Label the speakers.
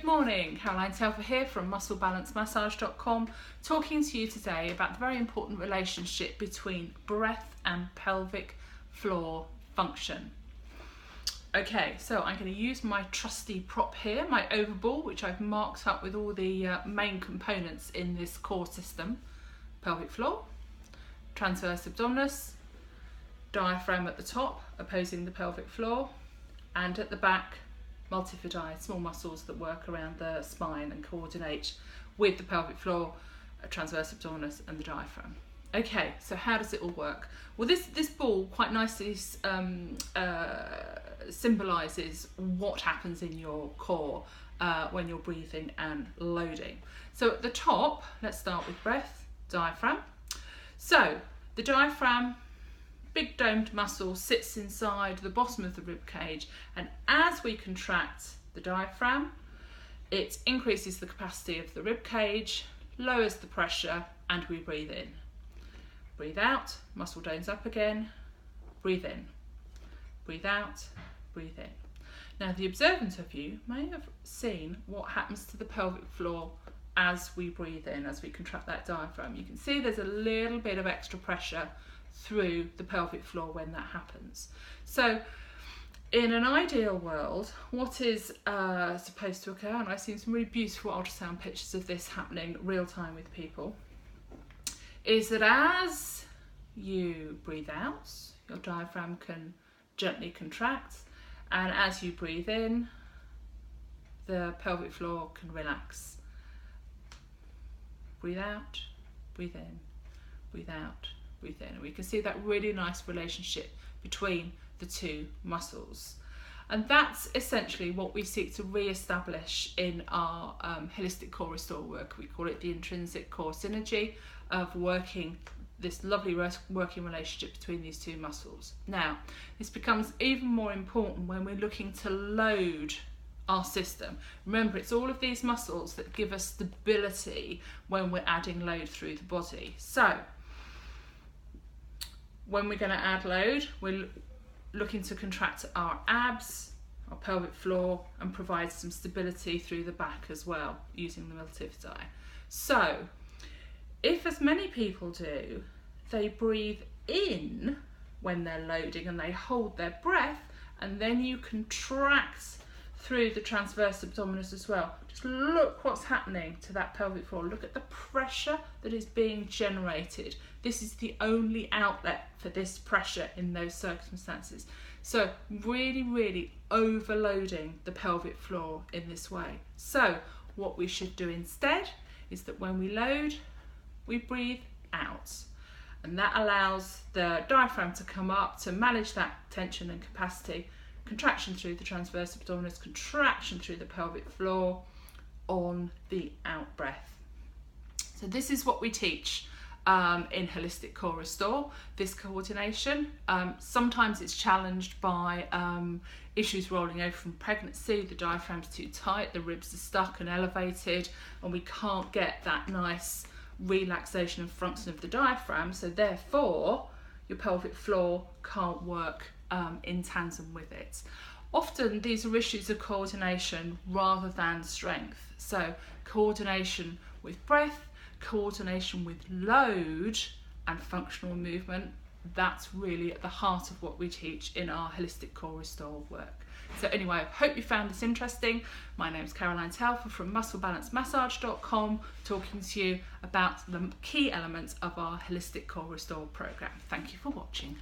Speaker 1: morning, Caroline Telfer here from musclebalanceMassage.com, talking to you today about the very important relationship between breath and pelvic floor function. Okay, so I'm going to use my trusty prop here, my overball, which I've marked up with all the main components in this core system. Pelvic floor, transverse abdominis, diaphragm at the top opposing the pelvic floor, and at the back multifidi, small muscles that work around the spine and coordinate with the pelvic floor, transverse abdominis and the diaphragm. Okay, so how does it all work? Well, this ball quite nicely symbolises what happens in your core when you're breathing and loading. So at the top, let's start with breath, diaphragm. So the diaphragm, big domed muscle, sits inside the bottom of the rib cage, and as we contract the diaphragm, it increases the capacity of the rib cage, lowers the pressure, and we breathe in. Breathe out, muscle domes up again, breathe in. Breathe out, breathe in. Now the observant of you may have seen what happens to the pelvic floor as we breathe in, as we contract that diaphragm. You can see there's a little bit of extra pressure through the pelvic floor when that happens. So in an ideal world, what is supposed to occur, and I've seen some really beautiful ultrasound pictures of this happening real time with people, is that as you breathe out, your diaphragm can gently contract, and as you breathe in, the pelvic floor can relax. Breathe out, breathe in, breathe out, breathe in. And we can see that really nice relationship between the two muscles. And that's essentially what we seek to re-establish in our holistic core restore work. We call it the intrinsic core synergy of working this lovely working relationship between these two muscles. Now, this becomes even more important when we're looking to load our system. Remember, it's all of these muscles that give us stability when we're adding load through the body. So when we're going to add load, we're looking to contract our abs, our pelvic floor, and provide some stability through the back as well, using the multifidi. So if, as many people do, they breathe in when they're loading and they hold their breath, and then you contract through the transverse abdominis as well. Just look what's happening to that pelvic floor. Look at the pressure that is being generated. This is the only outlet for this pressure in those circumstances. So really, really overloading the pelvic floor in this way. So what we should do instead is that when we load, we breathe out. And that allows the diaphragm to come up to manage that tension and capacity. Contraction through the transverse abdominis, contraction through the pelvic floor on the out breath. So this is what we teach in Holistic Core Restore, this coordination. Sometimes it's challenged by issues rolling over from pregnancy. The diaphragm's too tight, the ribs are stuck and elevated, and we can't get that nice relaxation and function of the diaphragm, so therefore your pelvic floor can't work in tandem with it. Often these are issues of coordination rather than strength. So coordination with breath, coordination with load and functional movement, that's really at the heart of what we teach in our Holistic Core Restore work. So anyway, I hope you found this interesting. My name is Caroline Telfer from musclebalanceMassage.com, talking to you about the key elements of our Holistic Core Restore program. Thank you for watching.